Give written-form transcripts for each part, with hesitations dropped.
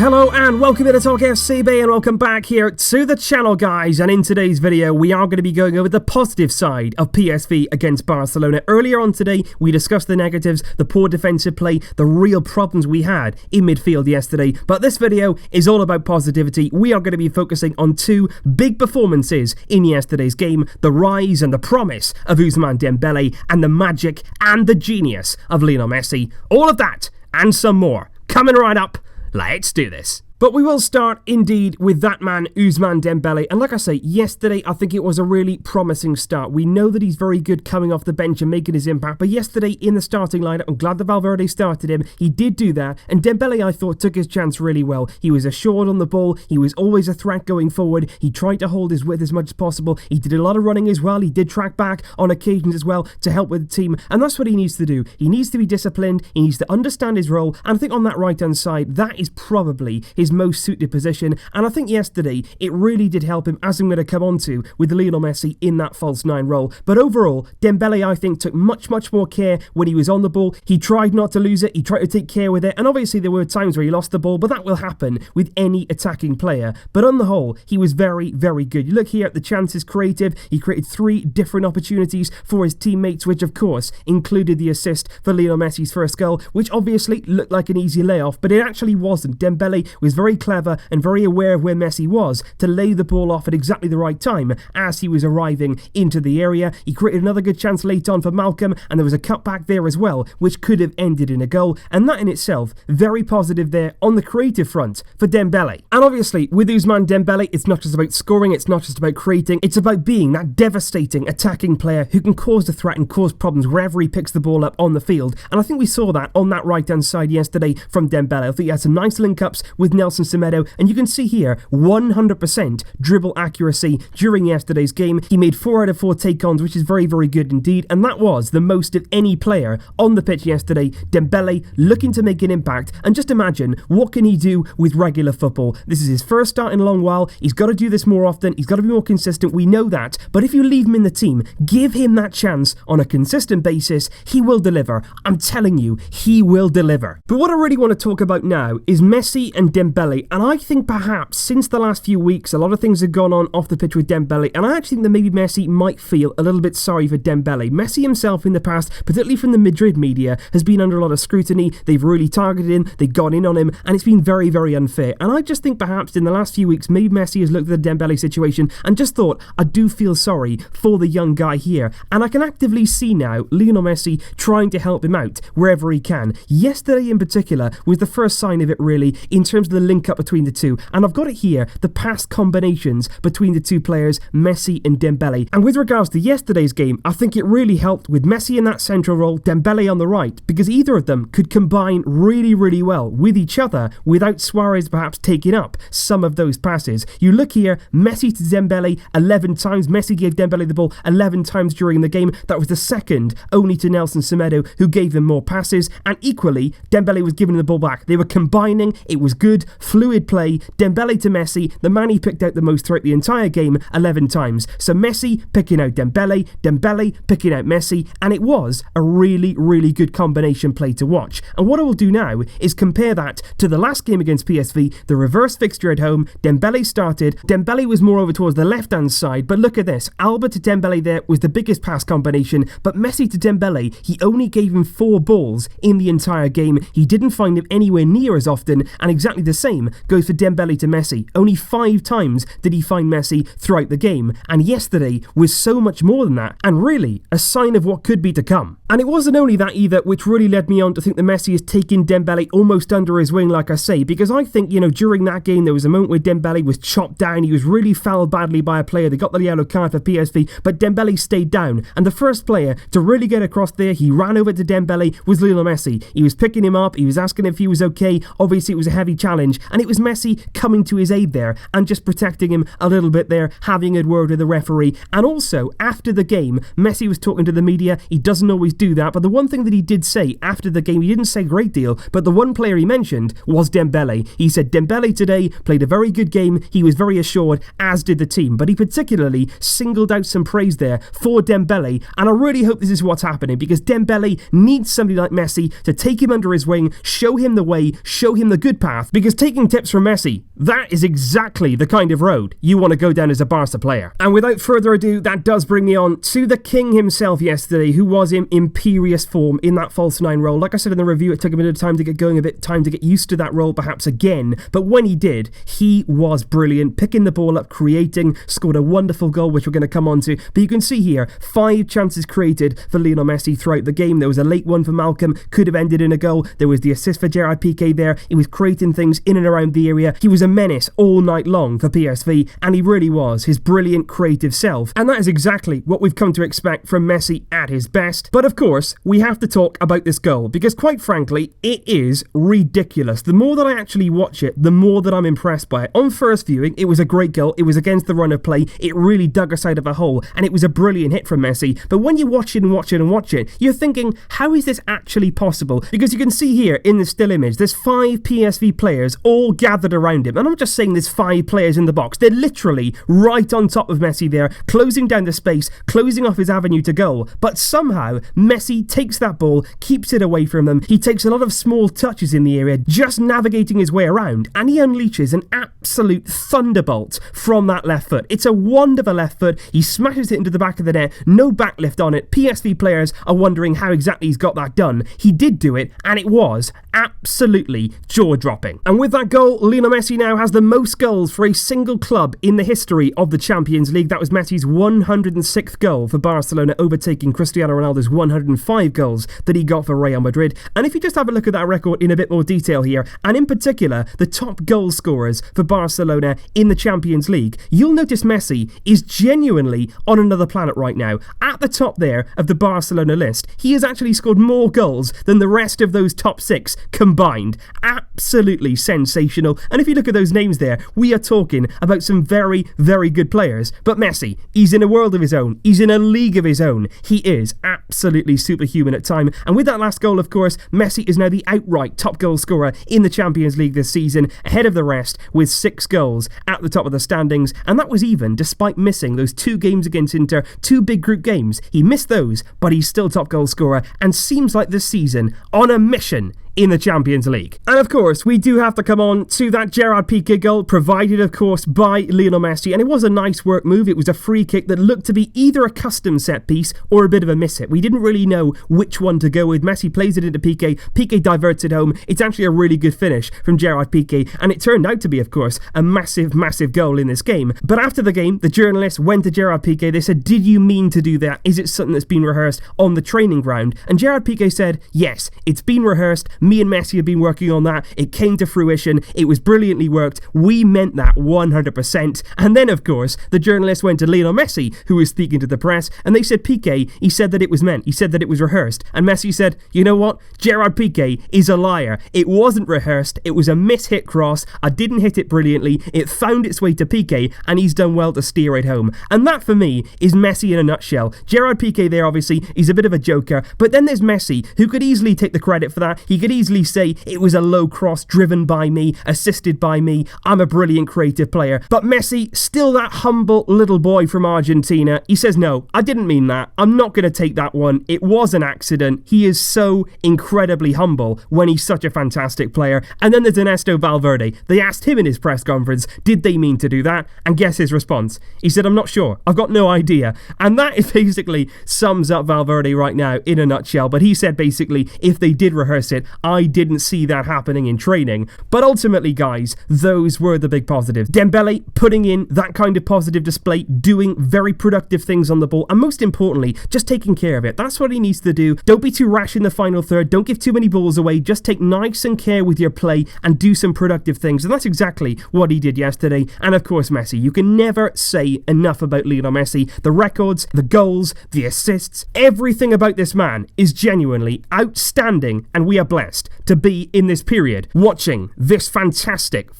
Hello and welcome to Talk FCB and welcome back here to the channel, guys. And in today's video we are going to be going over the positive side of PSV against Barcelona. Earlier on today we discussed the negatives, the poor defensive play, the real problems we had in midfield yesterday, but this video is all about positivity. We are going to be focusing on two big performances in yesterday's game: the rise and the promise of Ousmane Dembélé and the magic and the genius of Lionel Messi. All of that and some more coming right up. Let's do this. But we will start, indeed, with that man, Ousmane Dembélé. And like I say, yesterday, I think it was a really promising start. We know that he's very good coming off the bench and making his impact. But yesterday, in the starting lineup, I'm glad that Valverde started him. He did do that. And Dembélé, I thought, took his chance really well. He was assured on the ball. He was always a threat going forward. He tried to hold his width as much as possible. He did a lot of running as well. He did track back on occasions as well to help with the team. And that's what he needs to do. He needs to be disciplined. He needs to understand his role. And I think on that right-hand side, that is probably his most suited position, and I think yesterday it really did help him, as I'm going to come on to, with Lionel Messi in that false nine role. But overall, Dembélé, I think, took much more care when he was on the ball. He tried not to lose it, he tried to take care with it, and obviously there were times where he lost the ball, but that will happen with any attacking player. But on the whole, he was very good. You look here at the chances creative, he created 3 different opportunities for his teammates, which of course included the assist for Lionel Messi's first goal, which obviously looked like an easy layoff, but it actually wasn't. Dembélé was very clever and very aware of where Messi was to lay the ball off at exactly the right time as he was arriving into the area. He created another good chance late on for Malcolm, and there was a cutback there as well, which could have ended in a goal, and that in itself, very positive there on the creative front for Dembélé. And obviously, with Ousmane Dembélé, it's not just about scoring, it's not just about creating, it's about being that devastating attacking player who can cause the threat and cause problems wherever he picks the ball up on the field, and I think we saw that on that right-hand side yesterday from Dembélé. I think he had some nice link-ups with Nelson Semedo, and you can see here 100% dribble accuracy during yesterday's game. He made 4 out of 4 take-ons, which is very good indeed, and that was the most of any player on the pitch yesterday. Dembélé looking to make an impact, and just imagine, what can he do with regular football? This is his first start in a long while. He's got to do this more often, he's got to be more consistent, we know that, but if you leave him in the team, give him that chance on a consistent basis, he will deliver. I'm telling you, he will deliver. But what I really want to talk about now is Messi and Dembélé. And I think perhaps since the last few weeks, a lot of things have gone on off the pitch with Dembélé, and I actually think that maybe Messi might feel a little bit sorry for Dembélé. Messi himself in the past, particularly from the Madrid media, has been under a lot of scrutiny. They've really targeted him, they've gone in on him, and it's been very unfair. And I just think perhaps in the last few weeks, maybe Messi has looked at the Dembélé situation and just thought, I do feel sorry for the young guy here. And I can actively see now Lionel Messi trying to help him out wherever he can. Yesterday in particular was the first sign of it, really, in terms of the link up between the two. And I've got it here, the past combinations between the two players, Messi and Dembélé. And with regards to yesterday's game, I think it really helped with Messi in that central role, Dembélé on the right, because either of them could combine really well with each other without Suarez perhaps taking up some of those passes. You look here, Messi to Dembélé 11 times. Messi gave Dembélé the ball 11 times during the game. That was the second only to Nelson Semedo, who gave them more passes. And equally, Dembélé was giving the ball back. They were combining. It was good, fluid play. Dembélé to Messi, the man he picked out the most throughout the entire game, 11 times. So Messi picking out Dembélé, Dembélé picking out Messi, and it was a really good combination play to watch. And what I will do now is compare that to the last game against PSV, the reverse fixture at home. Dembélé started. Dembélé was more over towards the left-hand side, but look at this. Alba to Dembélé there was the biggest pass combination, but Messi to Dembélé, he only gave him 4 balls in the entire game. He didn't find him anywhere near as often, and exactly the same goes for Dembélé to Messi. Only 5 times did he find Messi throughout the game, and yesterday was so much more than that, and really a sign of what could be to come. And it wasn't only that either, which really led me on to think that Messi has taken Dembélé almost under his wing, like I say, because I think, during that game there was a moment where Dembélé was chopped down. He was really fouled badly by a player. They got the yellow card for PSV, but Dembélé stayed down, and the first player to really get across there, he ran over to Dembélé, was Lionel Messi. He was picking him up, he was asking if he was okay. Obviously it was a heavy challenge, and it was Messi coming to his aid there and just protecting him a little bit there, having a word with the referee. And also after the game, Messi was talking to the media. He doesn't always do that, but the one thing that he did say after the game, he didn't say a great deal, but the one player he mentioned was Dembélé. He said Dembélé today played a very good game. He was very assured, as did the team, but he particularly singled out some praise there for Dembélé, and I really hope this is what's happening, because Dembélé needs somebody like Messi to take him under his wing, show him the way, show him the good path, because taking tips from Messi, that is exactly the kind of road you want to go down as a Barca player. And without further ado, that does bring me on to the king himself yesterday, who was in imperious form in that false nine role. Like I said in the review, it took him a bit of time to get going, a bit time to get used to that role perhaps again, but when he did, he was brilliant, picking the ball up, creating, scored a wonderful goal, which we're going to come on to. But you can see here, 5 chances created for Lionel Messi throughout the game. There was a late one for Malcolm, could have ended in a goal. There was the assist for Gerard Piqué there. He was creating things in and around the area. He was a menace all night long for PSV, and he really was his brilliant creative self. And that is exactly what we've come to expect from Messi at his best. But of course, we have to talk about this goal, because quite frankly, it is ridiculous. The more that I actually watch it, the more that I'm impressed by it. On first viewing, it was a great goal. It was against the run of play. It really dug us out of a hole, and it was a brilliant hit from Messi. But when you watch it and watch it and watch it, you're thinking, how is this actually possible? Because you can see here in the still image, there's 5 PSV players all gathered around him. And I'm not just saying there's 5 players in the box. They're literally right on top of Messi there, closing down the space, closing off his avenue to goal. But somehow, Messi takes that ball, keeps it away from them. He takes a lot of small touches in the area, just navigating his way around, and he unleashes an absolute thunderbolt from that left foot. It's a wonderful left foot. He smashes it into the back of the net, no backlift on it. PSV players are wondering how exactly he's got that done. He did do it, and it was absolutely jaw-dropping. And with that goal, Lionel Messi now has the most goals for a single club in the history of the Champions League. That was Messi's 106th goal for Barcelona, overtaking Cristiano Ronaldo's 105 goals that he got for Real Madrid. And if you just have a look at that record in a bit more detail here, and in particular, the top goal scorers for Barcelona in the Champions League, you'll notice Messi is genuinely on another planet right now. At the top there of the Barcelona list, he has actually scored more goals than the rest of those top 6 combined. Absolutely sensational. And if you look at those names there, we are talking about some very, very good players. But Messi, he's in a world of his own. He's in a league of his own. He is absolutely superhuman at time. And with that last goal, of course, Messi is now the outright top goal scorer in the Champions League this season, ahead of the rest with 6 goals at the top of the standings. And that was even despite missing those 2 games against Inter, 2 big group games. He missed those, but he's still top goal scorer and seems like this season on a mission in the Champions League. And of course, we do have to come on to that Gerard Piqué goal, provided of course by Lionel Messi, and it was a nice work move. It was a free kick that looked to be either a custom set piece or a bit of a miss hit. We didn't really know which one to go with. Messi plays it into Piqué, Piqué diverts it home. It's actually a really good finish from Gerard Piqué, and it turned out to be, of course, a massive, massive goal in this game. But after the game, the journalists went to Gerard Piqué. They said, did you mean to do that? Is it something that's been rehearsed on the training ground? And Gerard Piqué said, yes, it's been rehearsed. Me and Messi have been working on that. It came to fruition. It was brilliantly worked. We meant that 100%. And then, of course, the journalist went to Lionel Messi, who was speaking to the press, and they said, Piqué, he said that it was meant. He said that it was rehearsed. And Messi said, you know what? Gerard Piqué is a liar. It wasn't rehearsed. It was a miss-hit cross. I didn't hit it brilliantly. It found its way to Piqué, and he's done well to steer it home. And that, for me, is Messi in a nutshell. Gerard Piqué there, obviously, he's a bit of a joker, but then there's Messi, who could easily take the credit for that. He could easily say, it was a low cross driven by me, assisted by me. I'm a brilliant creative player. But Messi, still that humble little boy from Argentina, he says, no, I didn't mean that. I'm not going to take that one. It was an accident. He is so incredibly humble when he's such a fantastic player. And then there's Ernesto Valverde. They asked him in his press conference, did they mean to do that? And guess his response. He said, I'm not sure. I've got no idea. And that is basically sums up Valverde right now in a nutshell. But he said basically, if they did rehearse it, I didn't see that happening in training. But ultimately, guys, those were the big positives. Dembele putting in that kind of positive display, doing very productive things on the ball, and most importantly, just taking care of it. That's what he needs to do. Don't be too rash in the final third. Don't give too many balls away. Just take nice and care with your play and do some productive things. And that's exactly what he did yesterday. And of course, Messi. You can never say enough about Lionel Messi. The records, the goals, the assists, everything about this man is genuinely outstanding, and we are blessed to be in this period watching this fantastic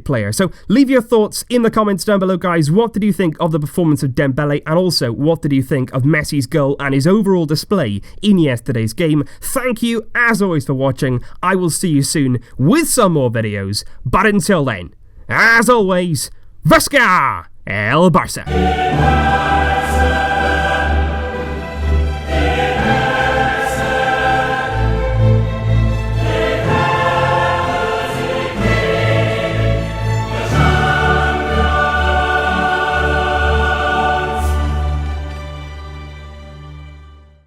player. So leave your thoughts in the comments down below, guys. What did you think of the performance of Dembele, and also what did you think of Messi's goal and his overall display in yesterday's game? Thank you as always for watching. I will see you soon with some more videos, but until then, as always, Vasca el Barça.